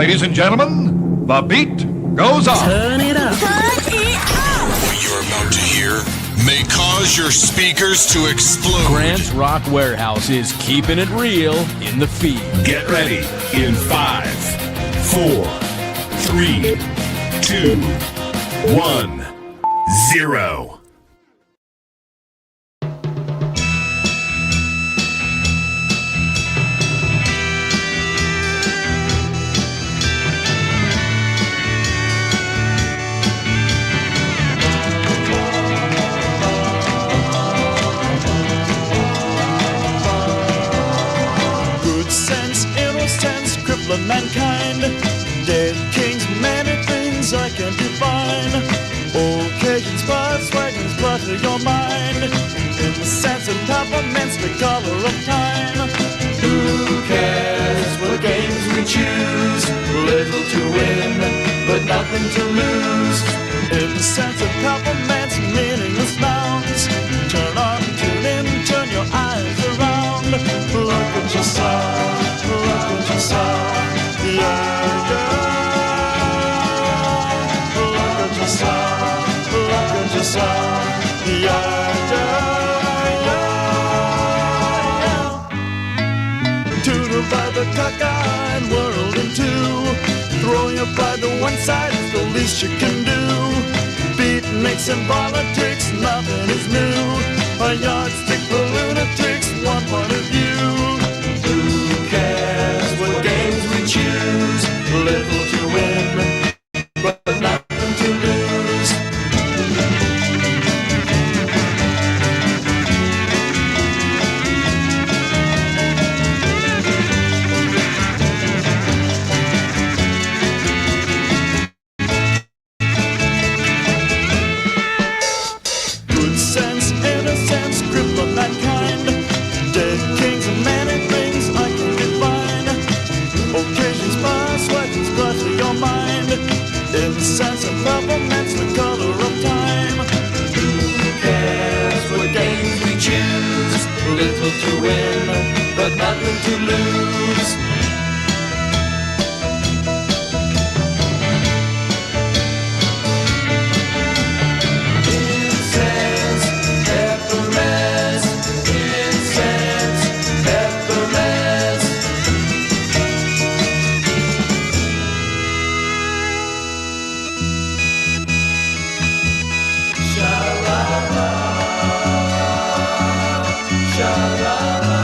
Ladies and gentlemen, the beat goes on. Turn it up. What you're about to hear may cause your speakers to explode. Grant's Rock Warehouse is keeping it real in the feed. Get ready in 5, 4, 3, 2, 1, 0. Mankind, dead kings, many things I can define. Occasions, spots, wagons, clutter your mind. In the sense of peppermints, the color of time. Who cares what games we choose? Little to win, but nothing to lose. In the sense of peppermints, meaningless nouns. Turn on, tune in, turn your eyes around. Look at yourself, look at yourself. Yeah, yeah. Look at yourself, look at yourself. Yeah, yeah, yeah. Tutor by the cockeyed world in two. Throw your pride to one side is the least you can do. Beatniks and politics, nothing is new. A yardstick for lunatics, one point of view. Who cares what games we choose? Little to win, but nothing to lose. Good sense, innocence, grip of mankind. Dead kings and many things I can define. Occasions pass, sweatings clutter your mind. In the sense of peppermints, the color of time. Who cares what games we choose? Little to win, but nothing to lose. Incense, peppermints, incense, peppermints. Sha-la-la, sha-la-la,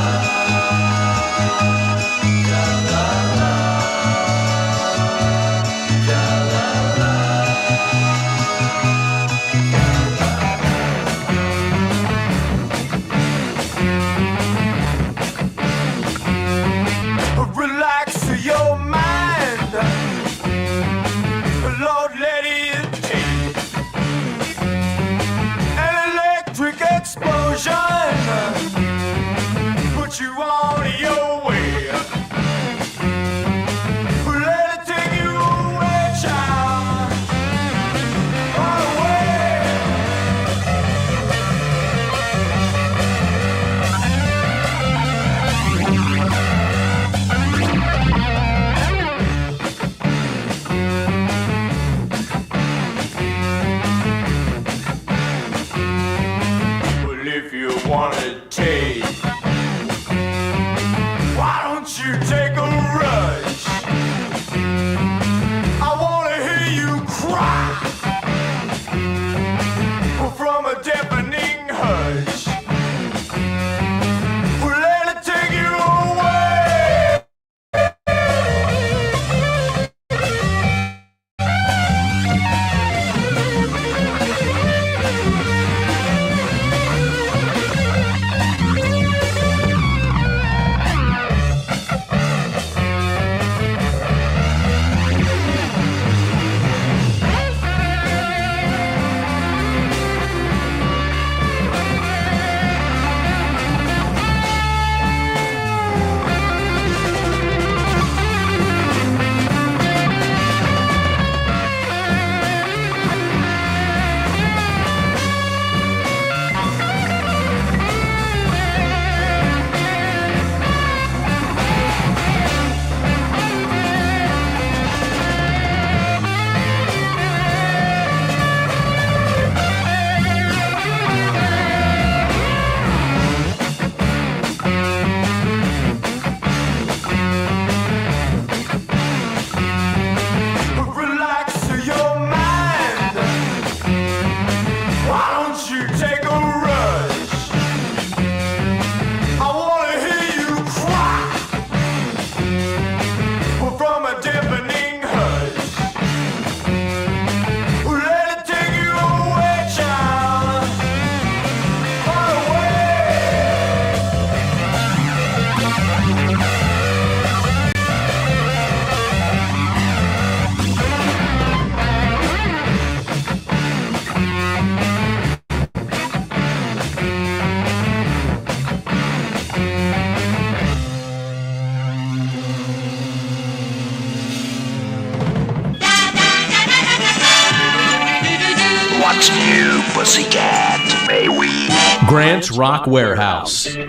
What's new, pussycat? May we? Grant's Rock Warehouse. It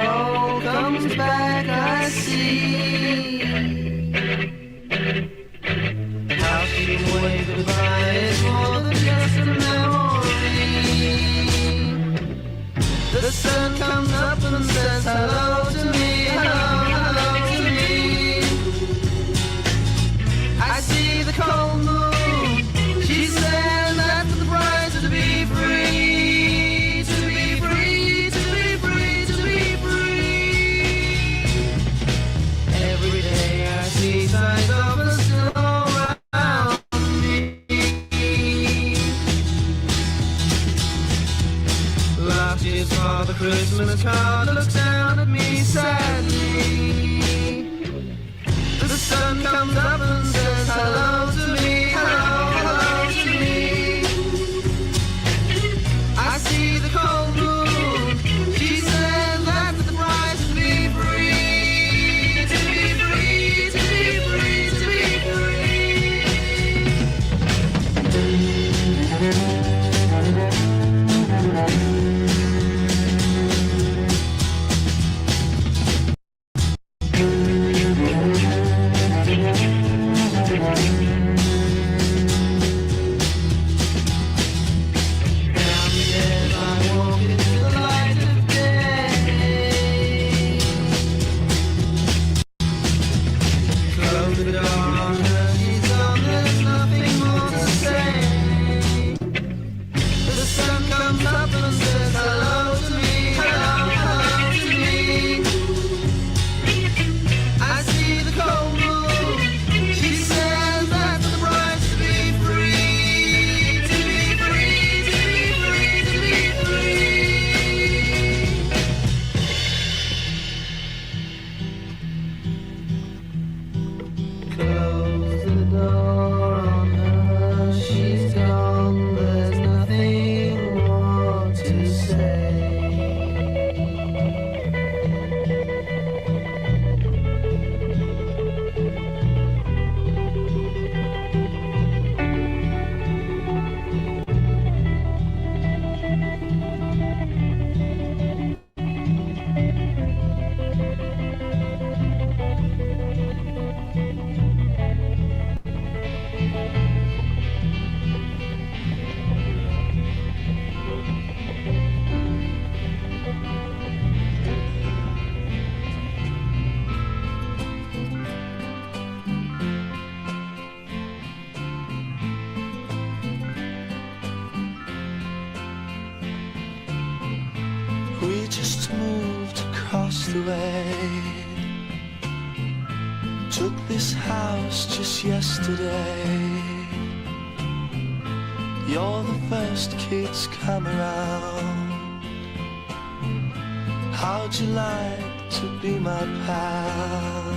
all comes back, I see. How she can wave goodbye is more than just a memory. The sun comes up and says hello to me, hello to me. I see the cold moon, she says that's the price to be free, to be free, to be free, to be free. Every day I see signs of the snow around me. Last year's Father Christmas card looks down at me sadly. The sun comes up and says hello to me, hello, hello to me. I see the cold moon, she says that's the price to be free, to be free, to be free, to be We just moved across the way. Took this house just yesterday. You're the first kids come around. How'd you like to be my pal?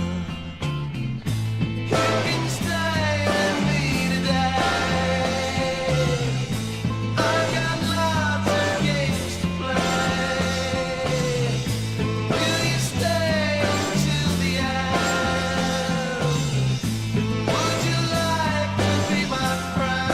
You can stay with me today. I've got lots of games to play. Will you stay till the end? Would you like to be my friend?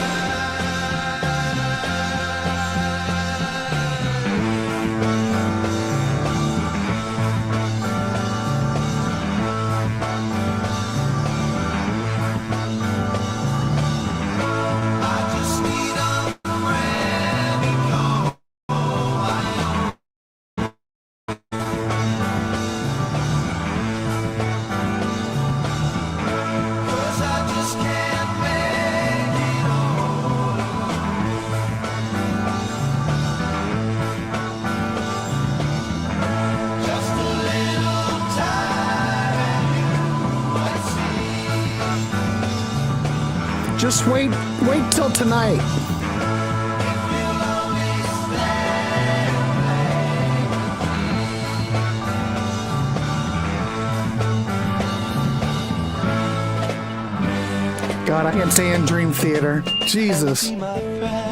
I just need a friend to call my own. 'Cause I just can't make it all alone. Just a little time and you might see. Just wait till tonight. If you'll only stay God, I can't stand Dream Theater. Jesus. be my friend.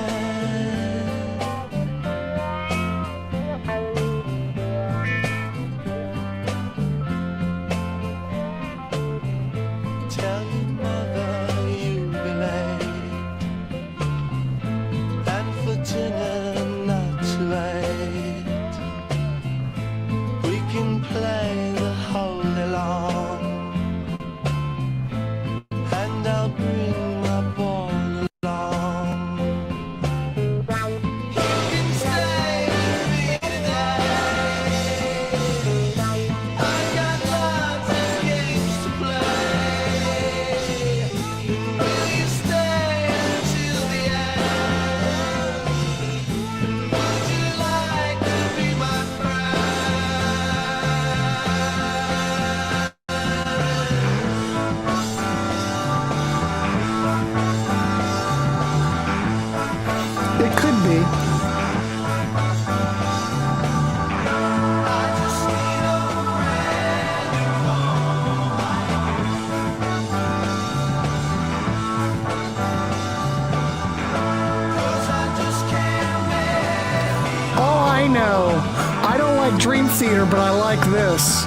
I know. I don't like Dream Theater, but I like this.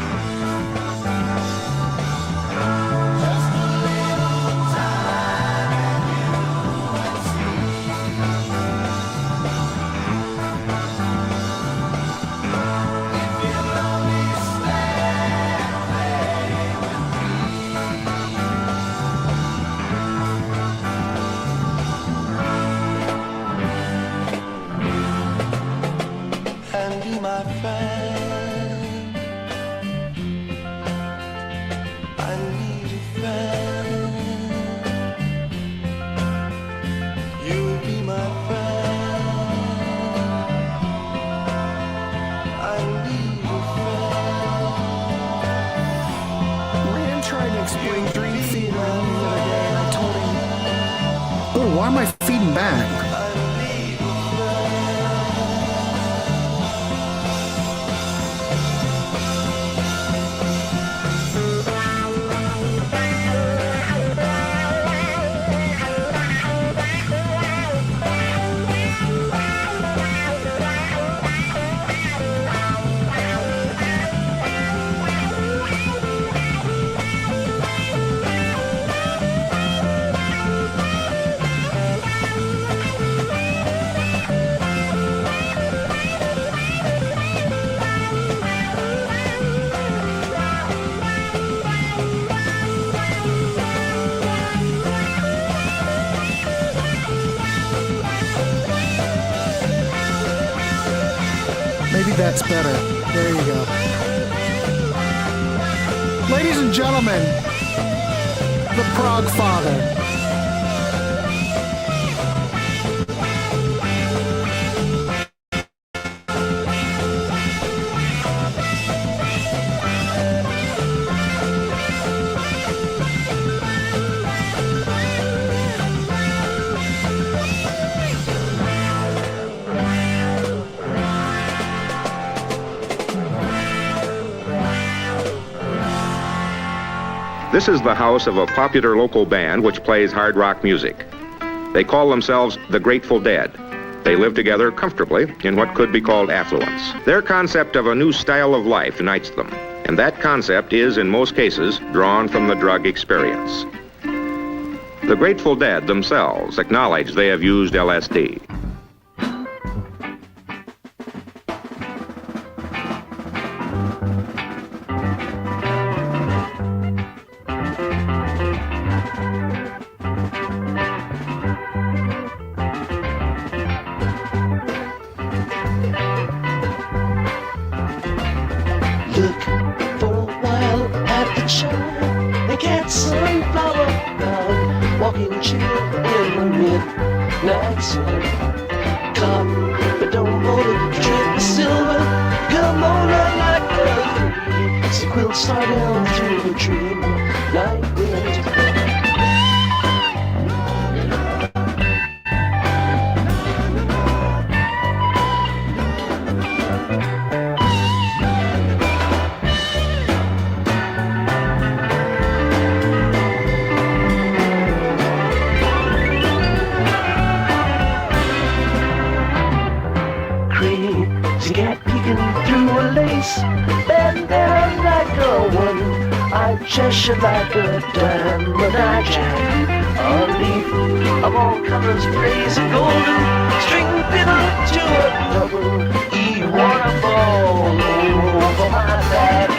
And be my friend. I need a friend. You'll be my friend. I need a friend. Rand tried to explain Dream Theater the other day, and I told him, oh, why am I feeding back? Maybe that's better. There you go. Ladies and gentlemen, the Prog Father. This is the house of a popular local band which plays hard rock music. They call themselves the Grateful Dead. They live together comfortably in what could be called affluence. Their concept of a new style of life unites them, and that concept is, in most cases, drawn from the drug experience. The Grateful Dead themselves acknowledge they have used LSD. Look for a while at the child, the cat sunflower cloud, walking chill in the midnight sun. Come, but don't motor, trip the silver, come on like a three. Sequel start down through the dream, night wind. Cat peeking through a lace, bandana like a one, I Cheshire like a diamond eye jack. A leaf of all colors blazing golden, string fiddle to a double E waterfall over my back.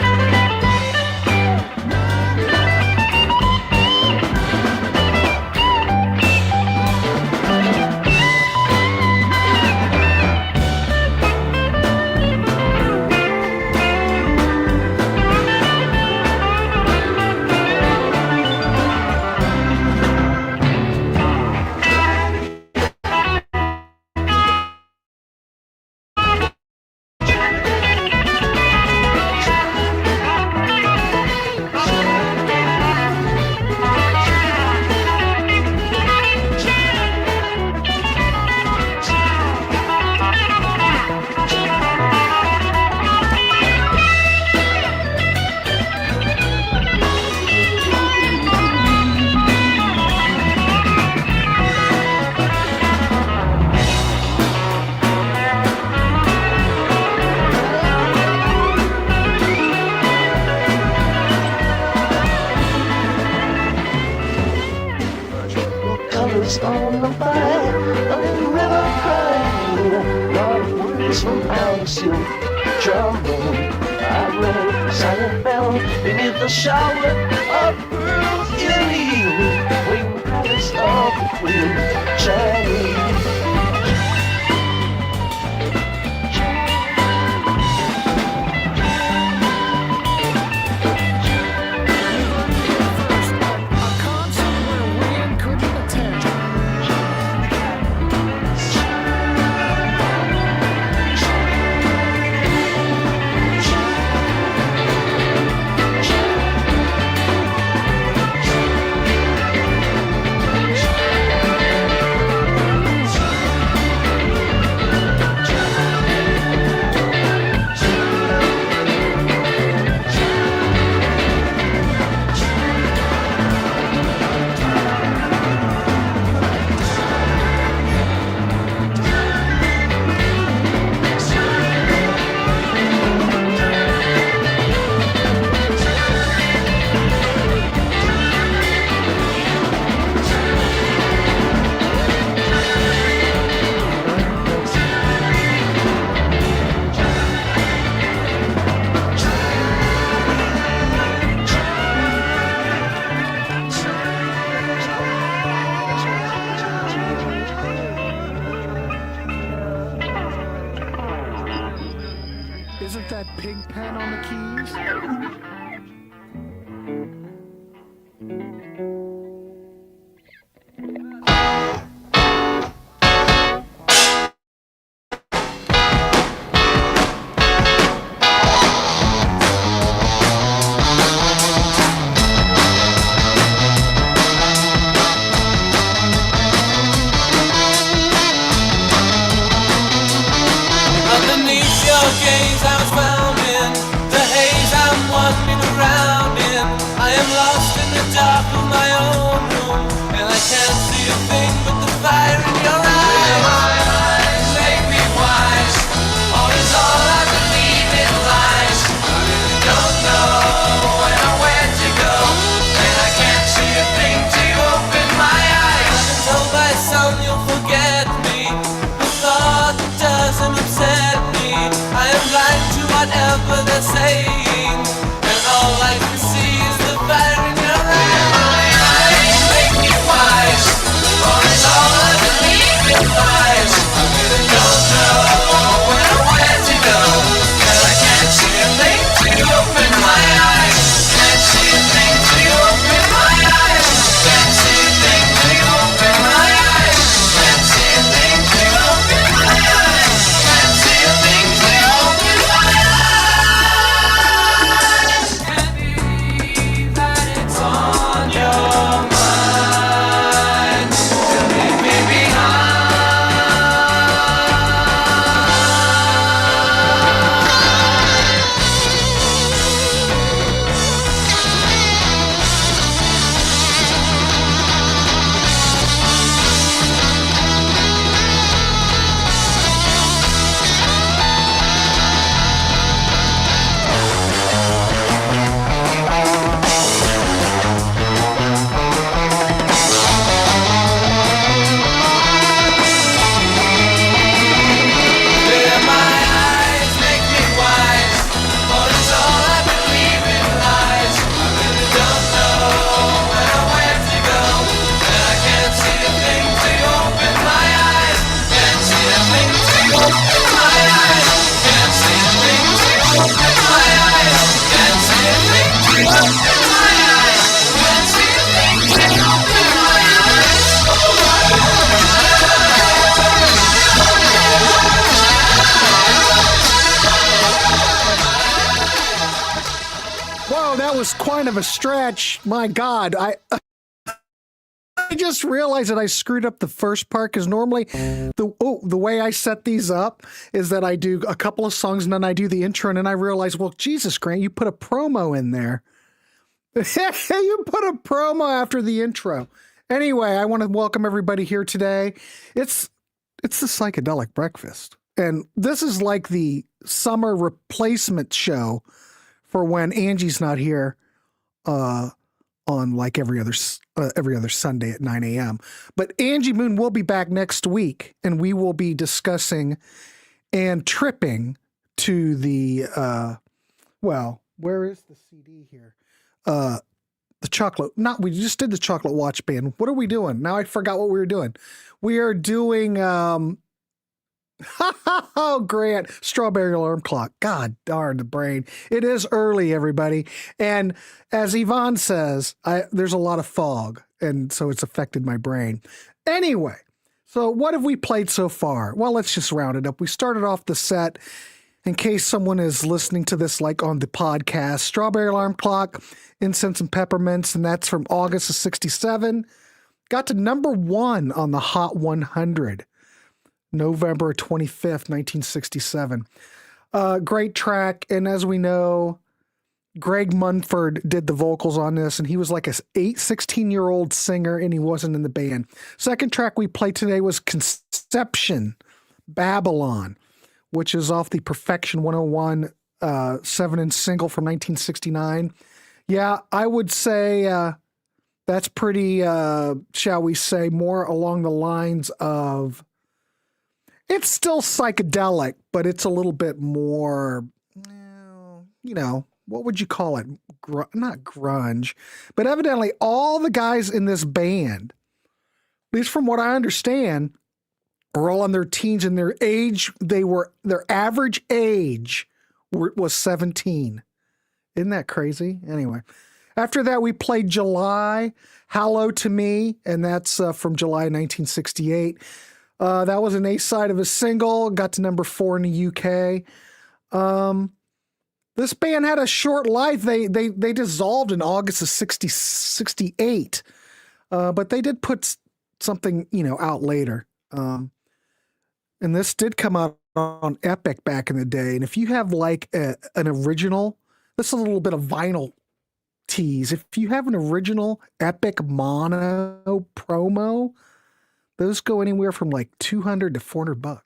face from Alex to trombone. I rang a silent bell beneath the shower of pearls in the evening. Waiting palace of the queen, Chinese. Isn't that pig pen on the keys? Underneath your gaze I was found in the haze I'm wandering around in. I am lost in the dark of my own room, and I can't see a thing but the fire in your eyes. My eyes make me wise, or is all I believe in lies. I really don't know when or where to go, and I can't see a thing till you open my eyes. I've been told by some you'll forget me, the thought that doesn't upset me. I am blind to whatever they're saying, and all I can see is the fire in your eyes. My eyes make me wise, or is all I believe in lies. I really don't know when or where to go, and I can't see a thing till you open my eyes. Can't see a thing till you open my eyes. Can't see a thing till you open my eyes. Can't see a thing till you open my eyes. Can't see a thing till you open my eyes. Can't believe that it's on your mind to leave me behind. Clear my eyes, make me wise, for it's all I believe in lies. I really don't know when or where to go, and I can't see a thing till you open my eyes. Can't see a thing till you open my eyes. Can't see a thing till you open my eyes. Can't see a thing till you open my eyes. Can't see a thing till you open my eyes. Whoa, that was quite of a stretch. My God, I just realized that I screwed up the first part because normally the way I set these up is that I do a couple of songs and then I do the intro, and then I realized, well, Jesus, Grant, you put a promo in there. You put a promo after the intro. Anyway, I want to welcome everybody here today. It's the Psychedelic Breakfast, and this is like the summer replacement show for when Angie's not here on like every other Sunday at 9 a.m. But Angie Moon will be back next week, and we will be discussing and tripping to the, where is the CD here? The chocolate, we just did the chocolate watch band. What are we doing? Now I forgot what we were doing. We are doing, Grant, Strawberry Alarm Clock. God darn the brain. It is early, everybody. And as Yvonne says, there's a lot of fog, and so it's affected my brain. Anyway, so what have we played so far? Well, let's just round it up. We started off the set, in case someone is listening to this like on the podcast, Strawberry Alarm Clock, Incense and Peppermints, and that's from August of 67. Got to number 1 on the Hot 100. November 25th, 1967. Great track. And as we know, Greg Munford did the vocals on this, and he was like a 16-year-old singer, and he wasn't in the band. Second track we played today was Conception, Babylon, which is off the Perfection 101 7-inch single from 1969. Yeah, I would say that's pretty, shall we say, more along the lines of, it's still psychedelic, but it's a little bit more, what would you call it? Not grunge, but evidently all the guys in this band, at least from what I understand, are all in their teens, and their average age was 17. Isn't that crazy? Anyway, after that, we played July, Hallow to Me, and that's from July 1968. That was an A-side of a single, got to number 4 in the UK. This band had a short life. They dissolved in August of 68, but they did put something, out later. And this did come out on Epic back in the day. And if you have like an original, this is a little bit of vinyl tease. If you have an original Epic mono promo, those go anywhere from like $200 to $400.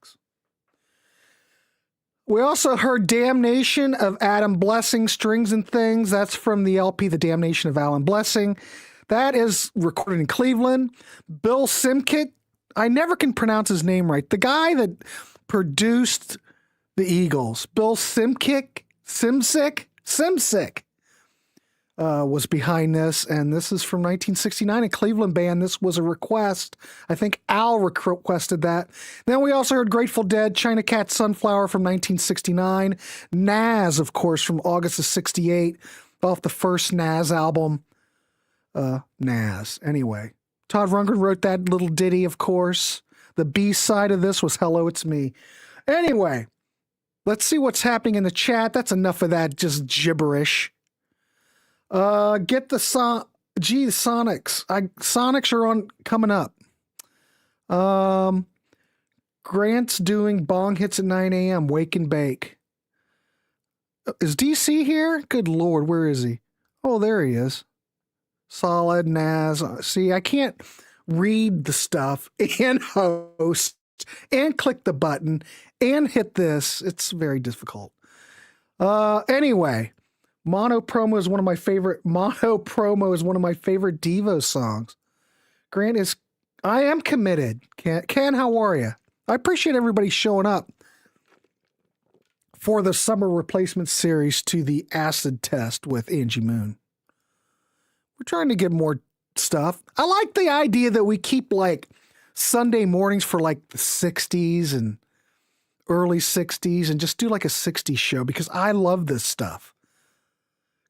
We also heard Damnation of Adam Blessing, Strings and Things. That's from the LP, The Damnation of Alan Blessing. That is recorded in Cleveland. Bill Simkick, I never can pronounce his name right. The guy that produced the Eagles, Bill Simsick, was behind this, and this is from 1969, a Cleveland band. This was a request. I think Al requested that. Then we also heard Grateful Dead, China Cat Sunflower from 1969. Nas, of course, from August of 68, off the first Nas album. Nas. Anyway, Todd Rundgren wrote that little ditty, of course. The B-side of this was Hello, It's Me. Anyway, let's see what's happening in the chat. That's enough of that just gibberish. Get the the Sonics. Sonics are on coming up. Grant's doing Bong Hits at 9 a.m. Wake and Bake. Is DC here? Good Lord, where is he? Oh, there he is. Solid Nas. See, I can't read the stuff and host and click the button and hit this. It's very difficult. Anyway. Mono Promo is one of my favorite Devo songs. Grant I am committed. Ken, how are you? I appreciate everybody showing up for the summer replacement series to the acid test with Angie Moon. We're trying to get more stuff. I like the idea that we keep like Sunday mornings for like the 60s and early 60s and just do like a 60s show because I love this stuff.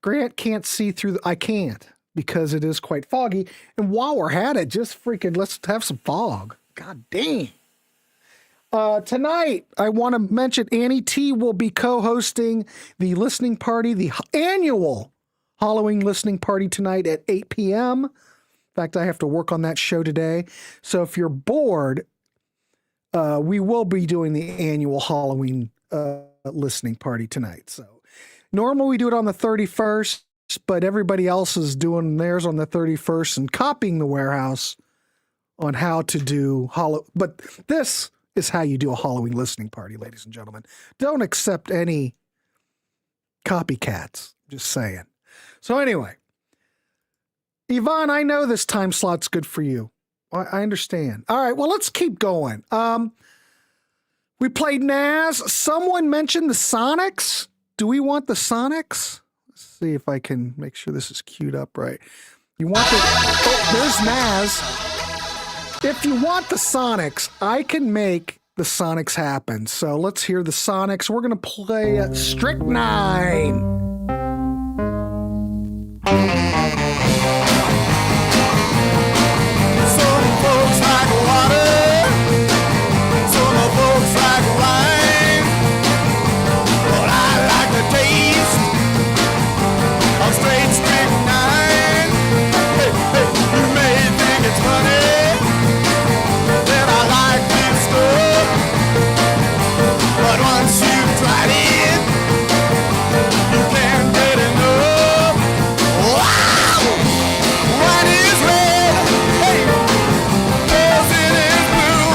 Grant can't see through. I can't because it is quite foggy. And while we're at it, just freaking let's have some fog. God dang. Tonight, I want to mention Annie T will be co-hosting the listening party, the annual Halloween listening party tonight at 8 p.m. In fact, I have to work on that show today. So if you're bored, we will be doing the annual Halloween listening party tonight. So. Normally we do it on the 31st, but everybody else is doing theirs on the 31st and copying the Warehaus on how to do But this is how you do a Halloween listening party, ladies and gentlemen. Don't accept any copycats. Just saying. So anyway, Yvonne, I know this time slot's good for you. I understand. All right, well, let's keep going. We played Nas. Someone mentioned the Sonics. Do we want the Sonics? Let's see if I can make sure this is queued up right. You want the... Oh, there's Nas. If you want the Sonics, I can make the Sonics happen. So let's hear the Sonics. We're going to play Strychnine. Some folks like water, some folks like wine, but I like the taste of straight strychnine. Hey, hey, you may think it's funny that I like this stuff, but once you've tried it, you can't get enough. Wow! Wine is red, hey, poison is blue,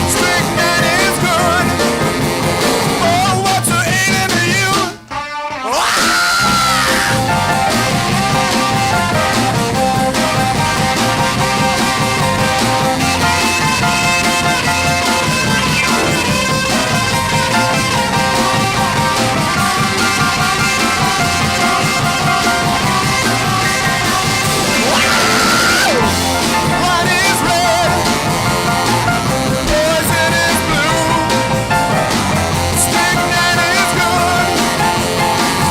strychnine is good. Oh, what's a alien to you? Wine is red, poison is blue, strychnine is good.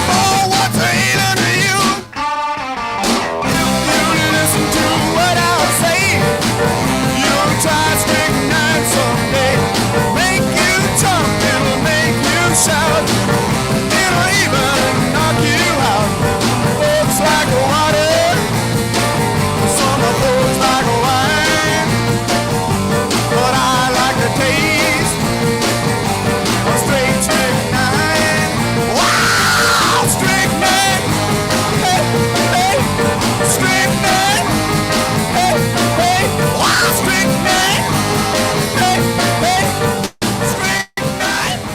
Oh, what's a alien to you? You listen to what I'll say. You'll try strychnine someday. Make you jump, it'll make you shout. It'll even knock you out. Folks like water, some folks like wine, but I like the taste of straight strychnine. Wow, strychnine, hey, hey, strychnine, hey, hey, wow, strychnine, hey, hey, strychnine, hey, hey, strychnine, hey,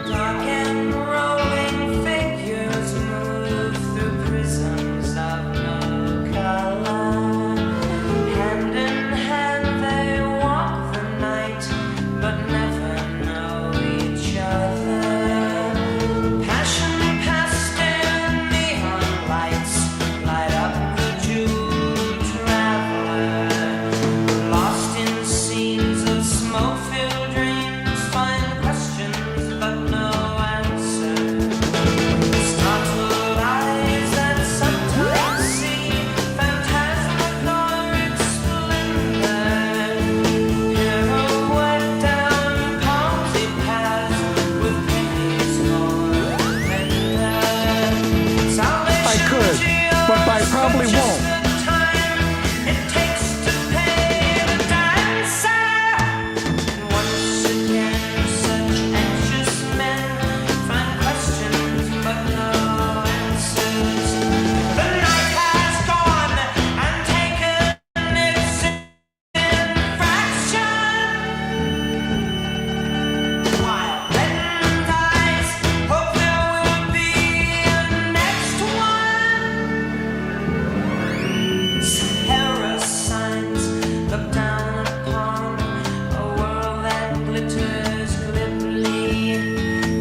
Dark and rolling figures move through prisons of no color. Hand in hand they walk the night, but never know each other. Passion past in neon lights light up the jeweled traveler. Lost in scenes of smoke-filled dreams, find questions but no answer. Startled eyes that sometimes see phantasmagoric splendor. Pirouette down palsy paths with pennies more tender. I could, but I probably won't. It takes to pay the dancer. Once again, such anxious men find questions but no answers. The night has gone and taken its infraction. While reddened eyes hope there will be a next one. Sahara signs look down upon a world that glitters glibly,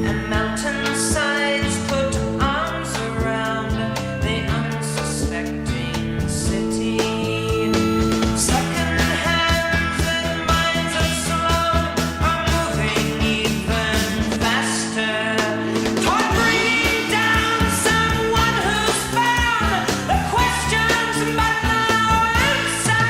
and mountainsides put arms around the unsuspecting city. Second hands with minds of slow are moving even faster toward bringing down someone who's found the questions but no answer.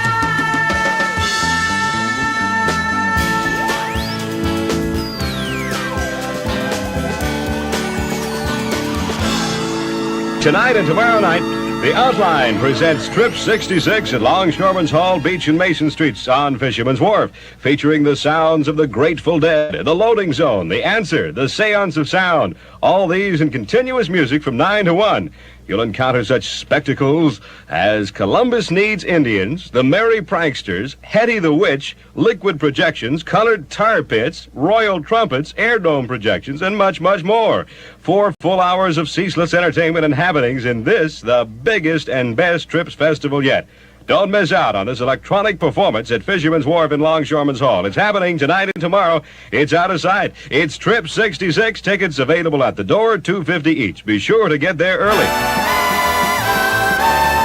Tonight and tomorrow night, The Outline presents Trip 66 at Longshoreman's Hall Beach and Mason Streets on Fisherman's Wharf, featuring the sounds of the Grateful Dead, The Loading Zone, The Answer, The Seance of Sound, all these in continuous music from 9 to 1. You'll encounter such spectacles as Columbus Needs Indians, the Merry Pranksters, Hetty the Witch, liquid projections, colored tar pits, royal trumpets, air dome projections, and much, much more. 4 full hours of ceaseless entertainment and happenings in this, the biggest and best Trips Festival yet. Don't miss out on this electronic performance at Fisherman's Wharf in Longshoreman's Hall. It's happening tonight and tomorrow. It's out of sight. It's Trip 66. Tickets available at the door, $2.50 each. Be sure to get there early.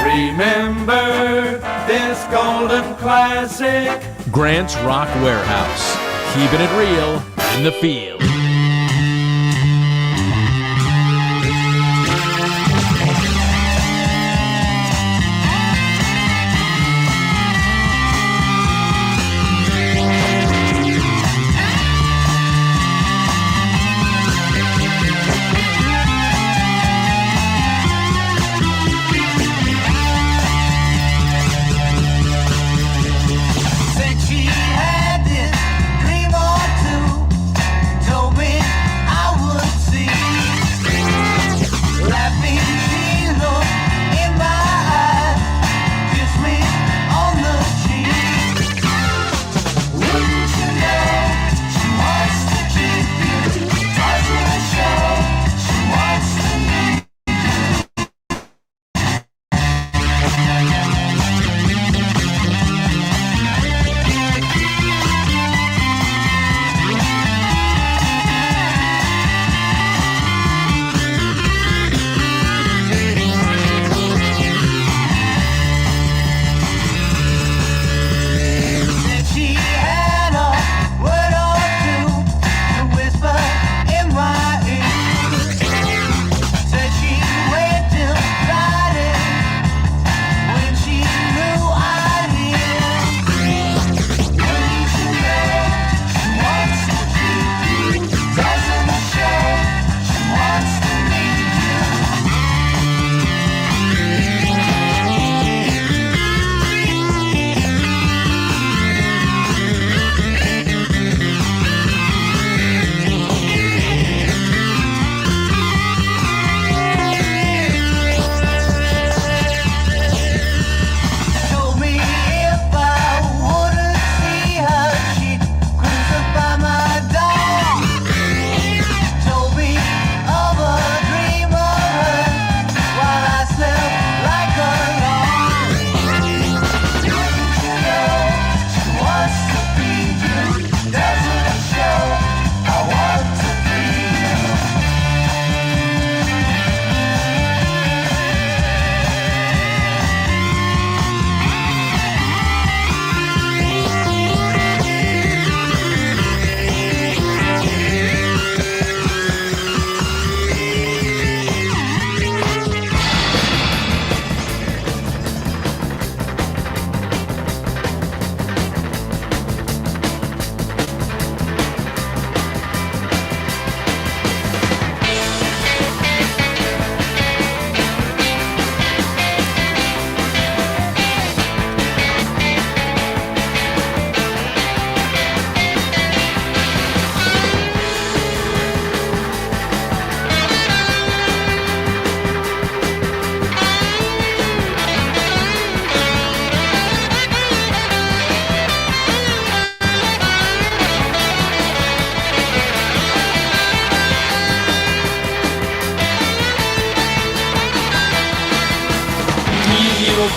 Remember this golden classic. Grant's Rock Warehouse. Keeping it real in the field.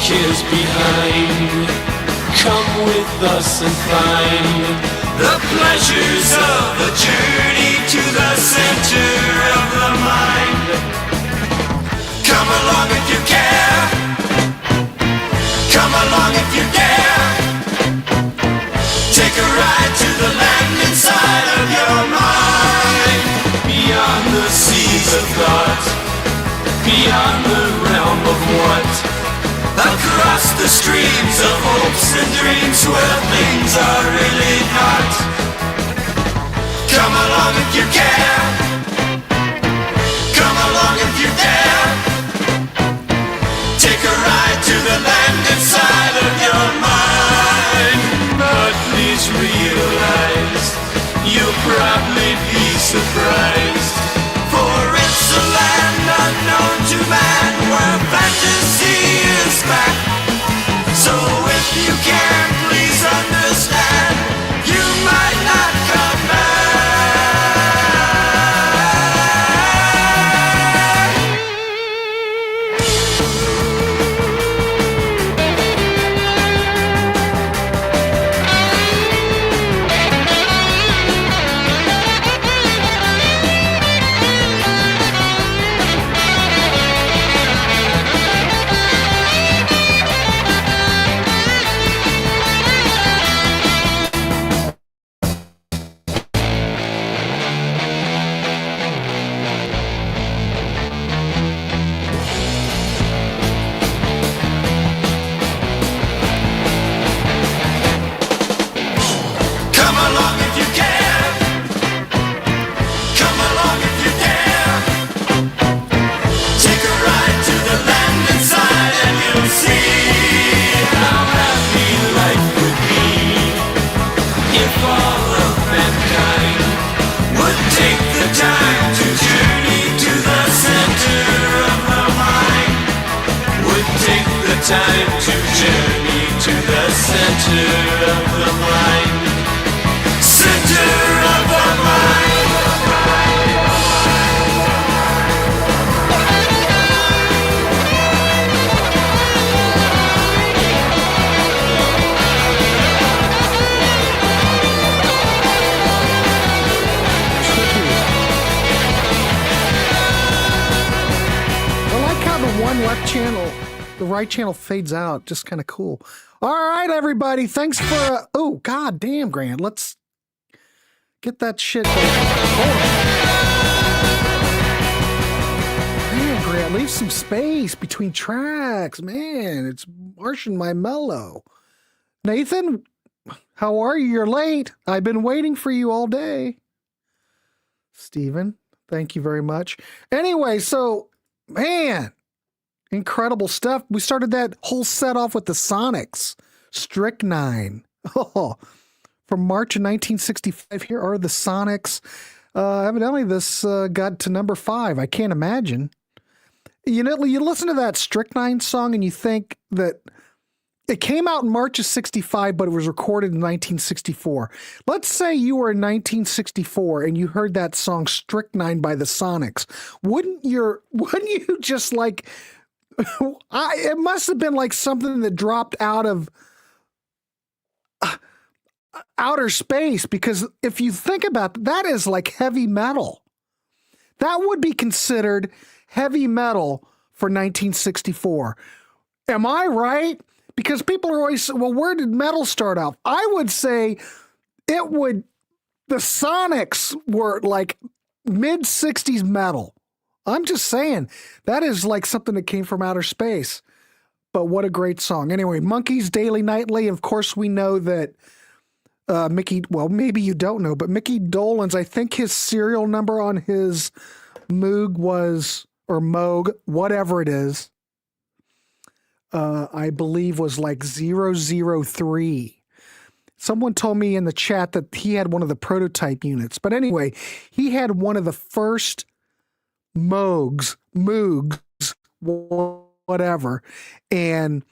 Kids behind, come with us and find the pleasures of a journey to the center of the mind. Come along if you care, come along if you dare. Take a ride to the land inside of your mind. Beyond the seas of thought, beyond the realm of what, across the streams of hopes and dreams where things are really not. Come along if you care, come along if you dare. Take a ride to the land inside of your mind. But please realize you'll probably be surprised, for it's a land unknown to man. along if you can. Come along if you dare. Take a ride to the land inside and you'll see how happy life would be if all of mankind would take the time to journey to the center of the mind. Would take the time to journey to the center of the mind. Center of the mind. Left channel, the right channel fades out. Just kind of cool. All right, everybody. Thanks for. Oh, god damn, Grant. Let's get that shit. Man, Grant, leave some space between tracks. Man, it's marshing my mellow. Nathan, how are you? You're late. I've been waiting for you all day. Steven, thank you very much. Anyway, so, man. Incredible stuff. We started that whole set off with the Sonics. Strychnine. Oh, from March of 1965. Here are the Sonics. Evidently, this got to number 5. I can't imagine. You know, you listen to that Strychnine song and you think that it came out in March of 65, but it was recorded in 1964. Let's say you were in 1964 and you heard that song Strychnine by the Sonics. Wouldn't you just like... it must have been like something that dropped out of outer space, because if you think about it, that is like heavy metal. That would be considered heavy metal for 1964. Am I right? Because people are always, well, where did metal start out? I would say the Sonics were like mid 60s metal. I'm just saying, that is like something that came from outer space. But what a great song. Anyway, Monkeys Daily Nightly. Of course, we know that Mickey, well, maybe you don't know, but Mickey Dolenz, I think his serial number on his Moog was, or Moog, whatever it is, I believe was like 003. Someone told me in the chat that he had one of the prototype units. But anyway, he had one of the first Moogs, whatever. And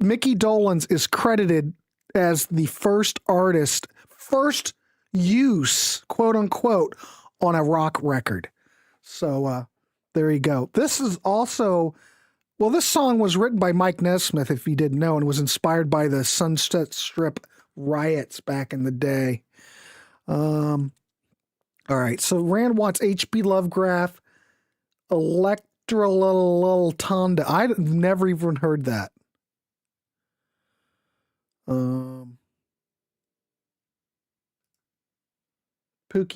Mickey Dolenz is credited as the first artist, first use, quote unquote, on a rock record. So there you go. This is also, well, this song was written by Mike Nesmith, if you didn't know, and was inspired by the Sunset Strip riots back in the day. All right, so Rand wants H.P. Lovecraft, Electrotonda. I've never even heard that. Pookie,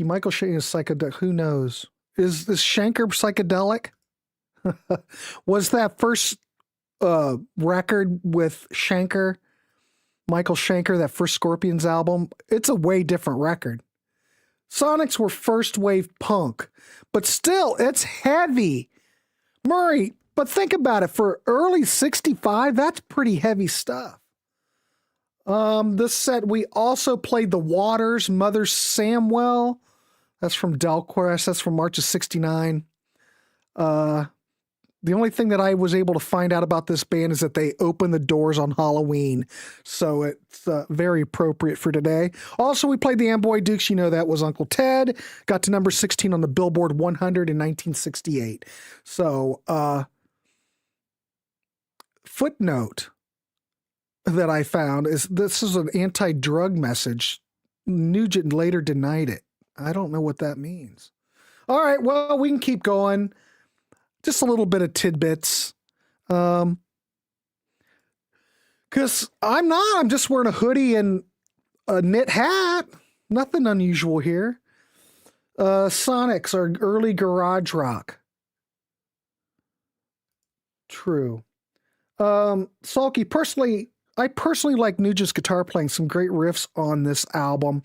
Michael Shanker is psychedelic. Who knows? Is Shanker psychedelic? Was that first record with Shanker, Michael Shanker, that first Scorpions album? It's a way different record. Sonics were first wave punk, but still, it's heavy. Murray, but think about it. For early 65, that's pretty heavy stuff. This set, we also played The Waters, Mother Samwell. That's from Delquest. That's from March of 69. The only thing that I was able to find out about this band is that they open the doors on Halloween. So it's very appropriate for today. Also, we played the Amboy Dukes. You know that was Uncle Ted. Got to number 16 on the Billboard 100 in 1968. So, footnote that I found is this is an anti-drug message. Nugent later denied it. I don't know what that means. All right, well, we can keep going. Just a little bit of tidbits. Because I'm just wearing a hoodie and a knit hat. Nothing unusual here. Sonics are early garage rock. True. Sulky, personally, I personally like Nugent's guitar playing, some great riffs on this album,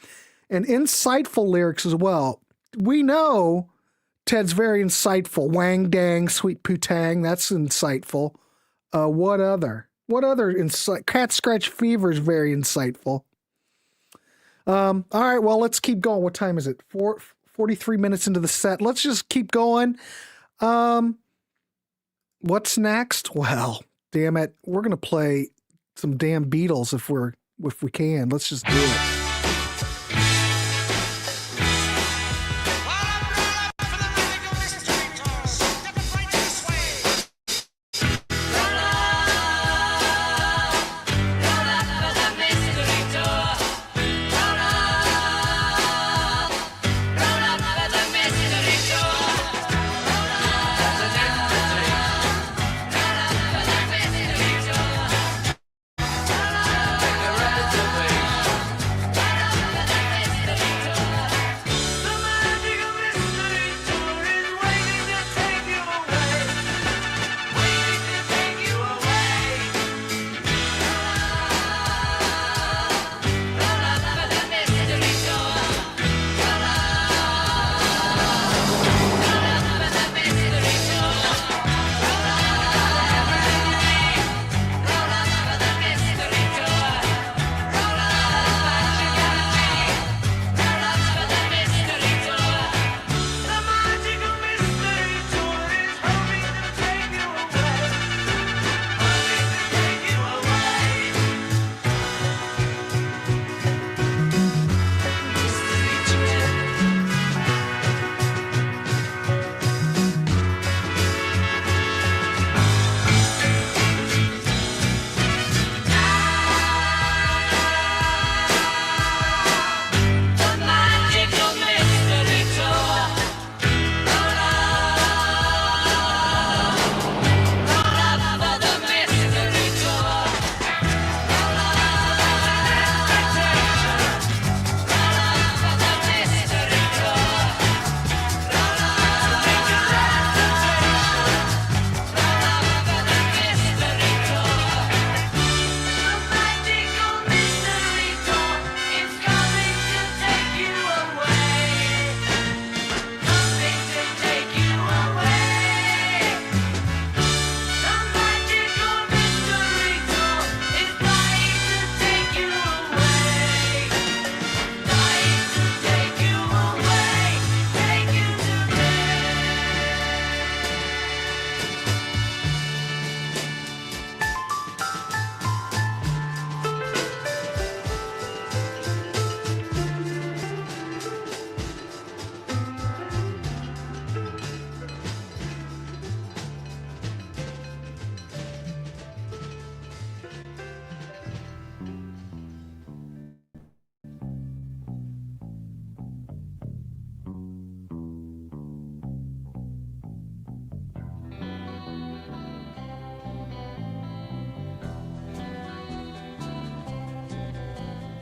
and insightful lyrics as well. We know Ted's very insightful. Wang dang, sweet poo-tang, that's insightful. What other? Cat Scratch Fever is very insightful. All right, well, let's keep going. What time is it? 43 minutes into the set. Let's just keep going. What's next? Well, damn it. We're going to play some damn Beatles if we can. Let's just do it.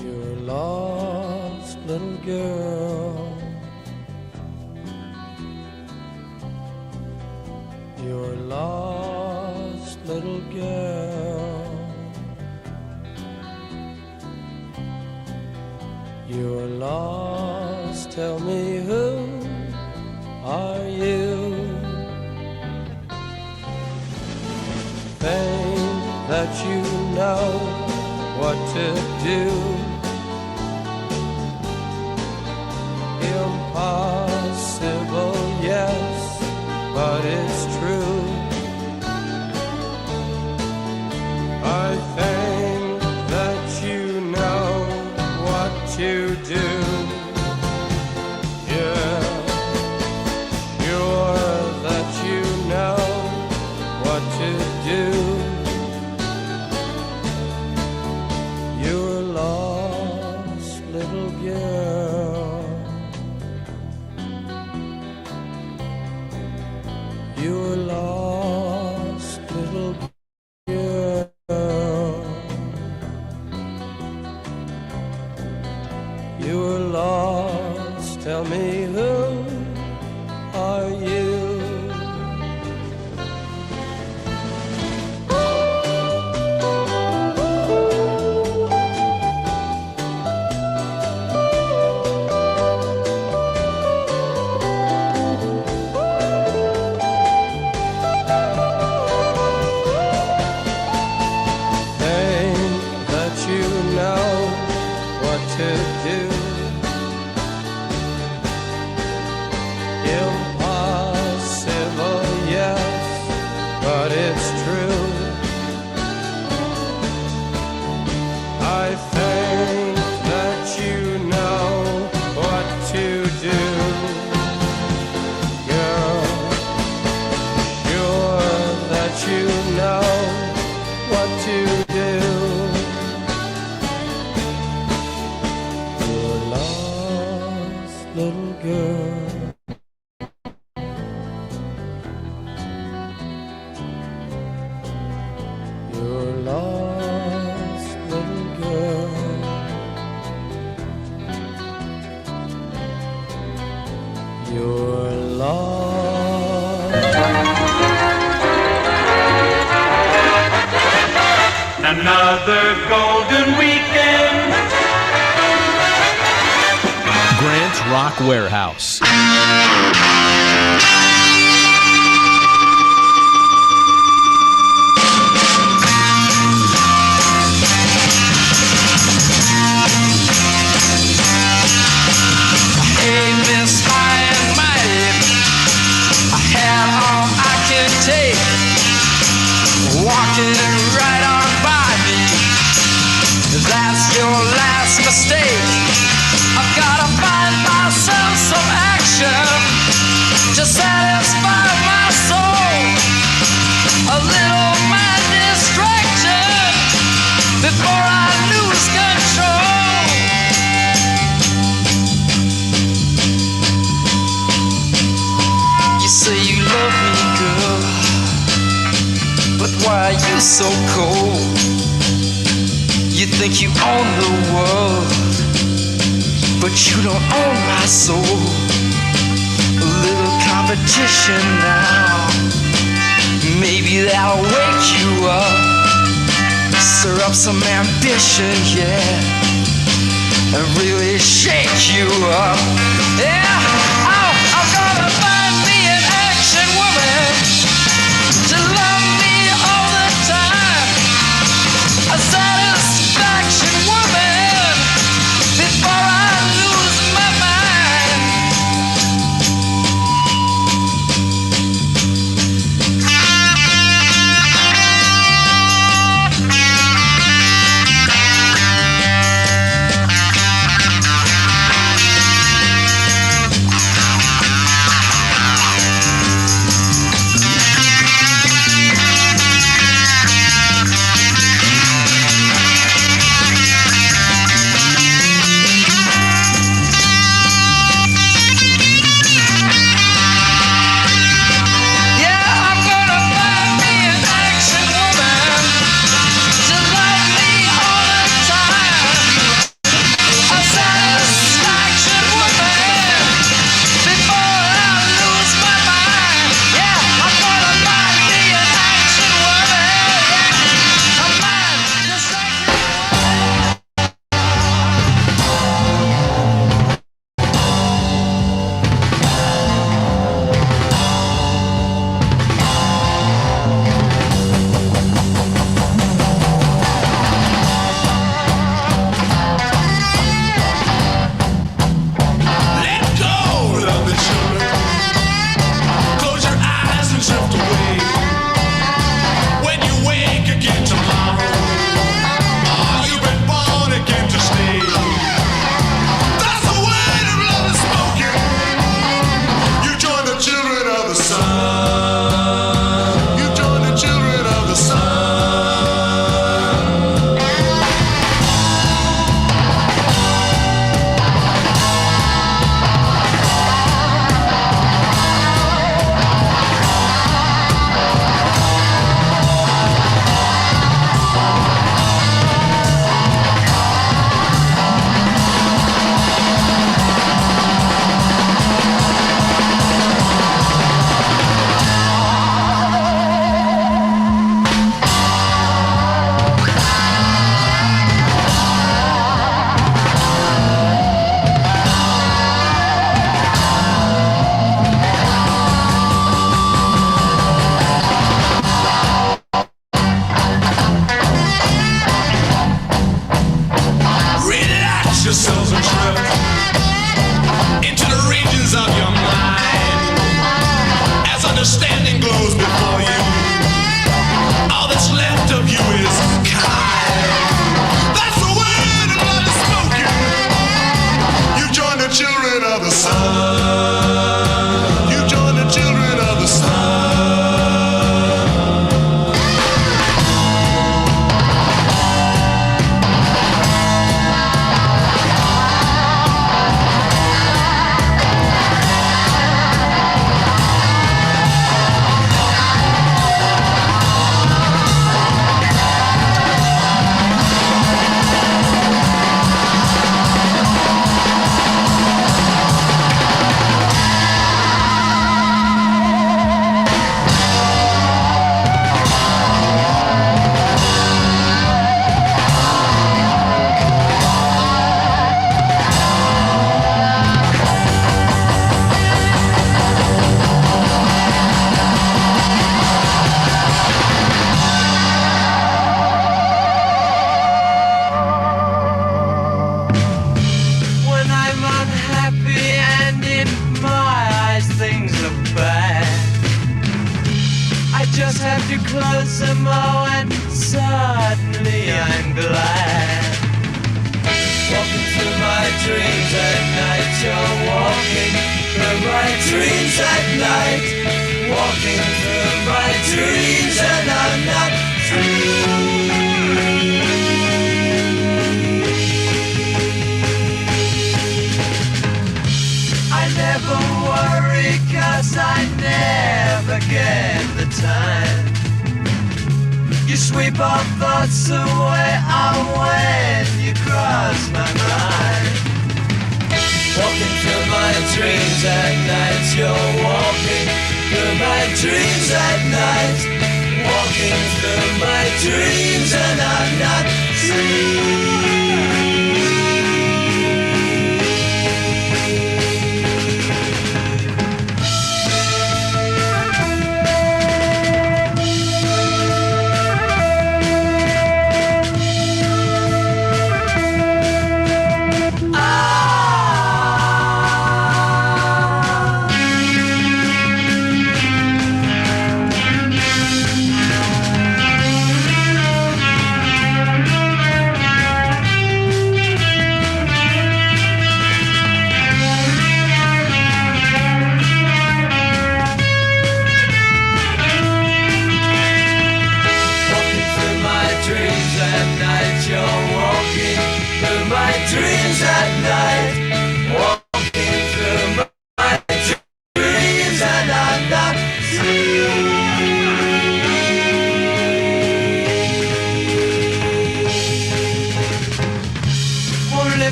You're lost, little girl. You're lost, little girl. You're lost, tell me who are you? Think that you know what to do. Impossible, yes, but it's true. I think that you know what to do. Yeah, sure that you know what to do. You're lost, little girl. You're lost, little girl. You're lost, tell me who are you? to do. Impossible, yes, but it's true. I think that you know what to do, girl. Sure that you know what to do. You're lost, little girl. You're lost, little girl. You're lost. Another golden weekend. Grant Rock Warehouse. Hey, Miss High and Mighty, I had all I can take. Walking right on by me, that's your last mistake. I've gotta find myself some action to satisfy my soul. A little mind distraction before I lose control. You say you love me, girl, but why are you so cold? You think you own the world, but you don't own my soul. A little competition now, maybe that'll wake you up. Stir up some ambition, yeah, and really shake you up. Yeah, I'm gonna find me an action woman to love me all the time. A satisfaction woman before I lose my mind. cells and drift into the regions of your mind. As understanding glows before you, all that's left of you is kind. That's the way the blood is spoken. You join the children of the sun. You join the children of the sun.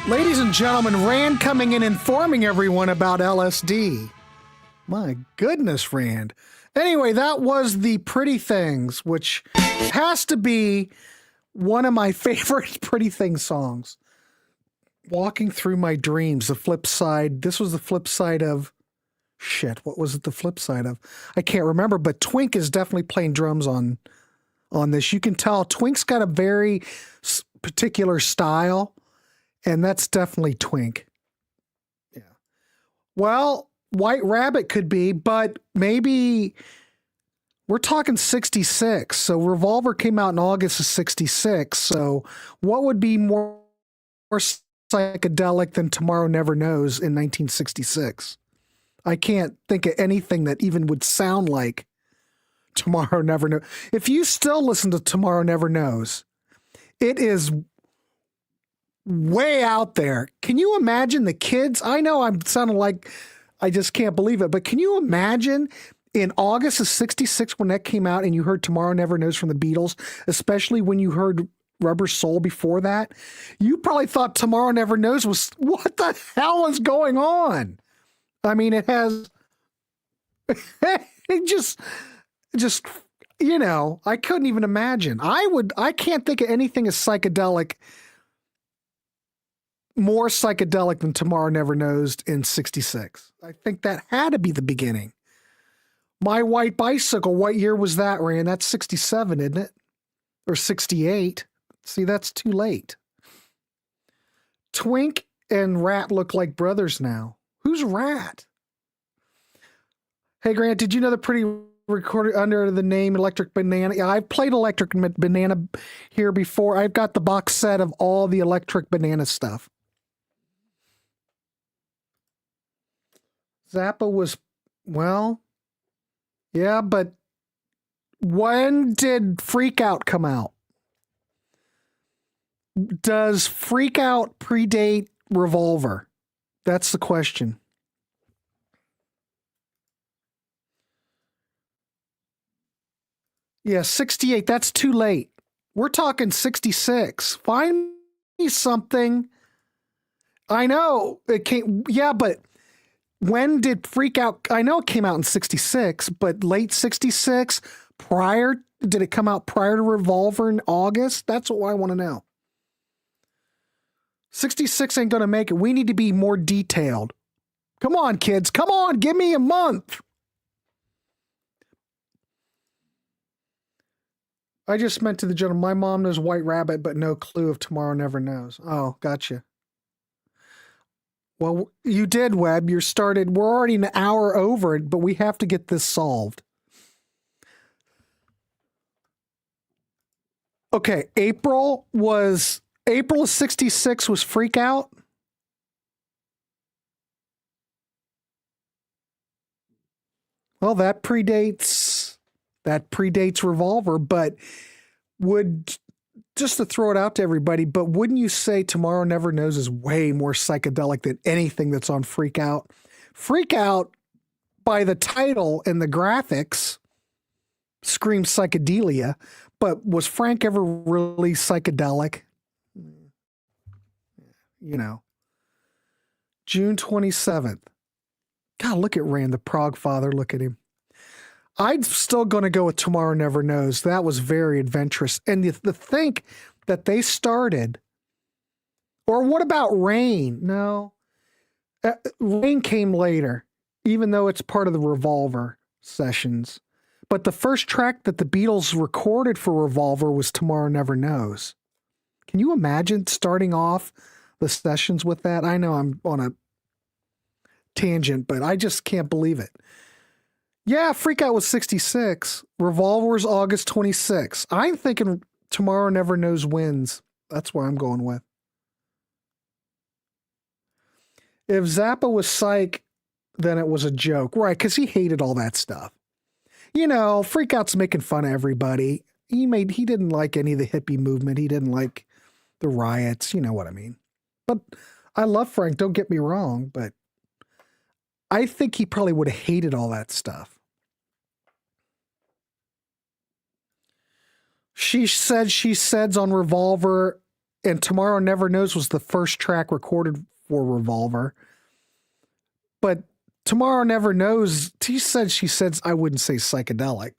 Ladies and gentlemen, Rand coming in informing everyone about LSD. My goodness, Rand. Anyway, that was the Pretty Things, which has to be one of my favorite Pretty Things songs. Walking Through My Dreams, the flip side. This was the flip side of shit. What was it the flip side of? I can't remember, but Twink is definitely playing drums on this. You can tell Twink's got a very particular style, and that's definitely Twink. Yeah. Well, White Rabbit could be, but maybe we're talking 66. So Revolver came out in August of 66. So what would be more psychedelic than Tomorrow Never Knows in 1966? I can't think of anything that even would sound like Tomorrow Never Knows. If you still listen to Tomorrow Never Knows, it is way out there. Can you imagine the kids? I know I'm sounding like I just can't believe it, but can you imagine in August of 66 when that came out and you heard Tomorrow Never Knows from the Beatles, especially when you heard Rubber Soul before that? You probably thought Tomorrow Never Knows was, what the hell is going on? I mean, it has, it just, you know, I couldn't even imagine. I can't think of anything as psychedelic, more psychedelic than Tomorrow Never Knows in 66. I think that had to be the beginning. My White Bicycle, what year was that, Rand? That's 67, isn't it? Or 68. See, that's too late. Twink and Rat look like brothers now. Who's Rat? Hey, Grant, did you know the Pretty recorded under the name Electric Banana? Yeah, I've played Electric Banana here before. I've got the box set of all the Electric Banana stuff. Zappa was, well, yeah, but when did Freak Out come out? Does Freak Out predate Revolver? That's the question. Yeah, 68. That's too late. We're talking 66. Find me something. I know it came. Yeah, but when did Freak Out? I know it came out in 66, but late 66. Did it come out prior to Revolver in August? That's what I want to know. 66 ain't going to make it. We need to be more detailed. Come on, kids. Come on. Give me a month. I just meant to the gentleman, my mom knows White Rabbit, but no clue of Tomorrow Never Knows. Oh, gotcha. Well, you did, Webb. We're already an hour over it, but we have to get this solved. Okay, April of 66 was Freak Out. Well, that predates Revolver, but just to throw it out to everybody, but wouldn't you say Tomorrow Never Knows is way more psychedelic than anything that's on Freak Out? Freak Out, by the title and the graphics, screams psychedelia, but was Frank ever really psychedelic? You know. June 27th. God, look at Rand, the Prog Father. Look at him. I'm still going to go with Tomorrow Never Knows. That was very adventurous. And to think that they started, or what about Rain? No. Rain came later, even though it's part of the Revolver sessions. But the first track that the Beatles recorded for Revolver was Tomorrow Never Knows. Can you imagine starting off the sessions with that? I know I'm on a tangent, but I just can't believe it. Yeah, Freak Out was 66. Revolver's August 26. I'm thinking Tomorrow Never Knows wins. That's what I'm going with. If Zappa was Psych, then it was a joke. Right, because he hated all that stuff. You know, Freak Out's making fun of everybody. He didn't like any of the hippie movement. He didn't like the riots. You know what I mean. But I love Frank, don't get me wrong, but I think he probably would have hated all that stuff. She Said on Revolver, and Tomorrow Never Knows was the first track recorded for Revolver. But Tomorrow Never Knows, she said, I wouldn't say psychedelic.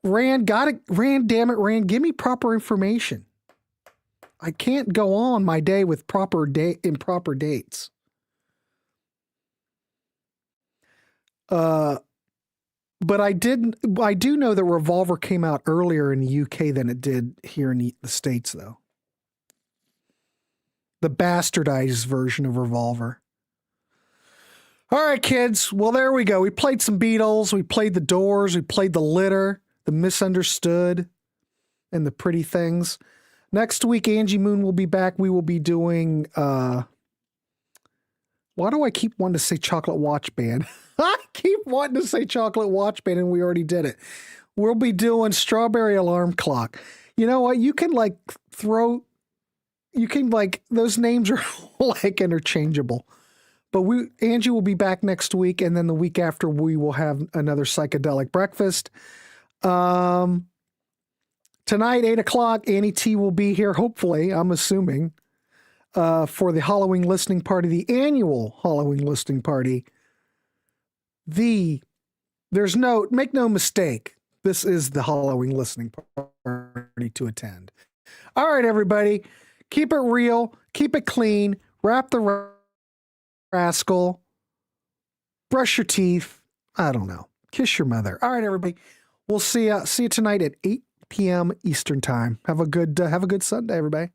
Rand, got it. Rand, damn it, Rand, give me proper information. I can't go on my day with improper dates. But I do know that Revolver came out earlier in the UK than it did here in the States, though. The bastardized version of Revolver. All right, kids. Well, there we go. We played some Beatles. We played the Doors. We played the Litter, the Misunderstood, and the Pretty Things. Next week, Angie Moon will be back. We will be doing, why do I keep wanting to say Chocolate Watch Band? I keep wanting to say Chocolate Watch Band, and we already did it. We'll be doing Strawberry Alarm Clock. You know what? You can those names are like interchangeable. But Angie will be back next week, and then the week after we will have another Psychedelic Breakfast. Tonight, 8 o'clock, Annie T will be here, hopefully, I'm assuming, for the Halloween listening party, the annual Halloween listening party. Make no mistake, this is the Halloween listening party to attend. All right, everybody, keep it real, keep it clean, wrap the rascal, brush your teeth, I don't know, kiss your mother. All right, everybody, we'll see you tonight at 8 p.m. Eastern time. Have a good Sunday, everybody.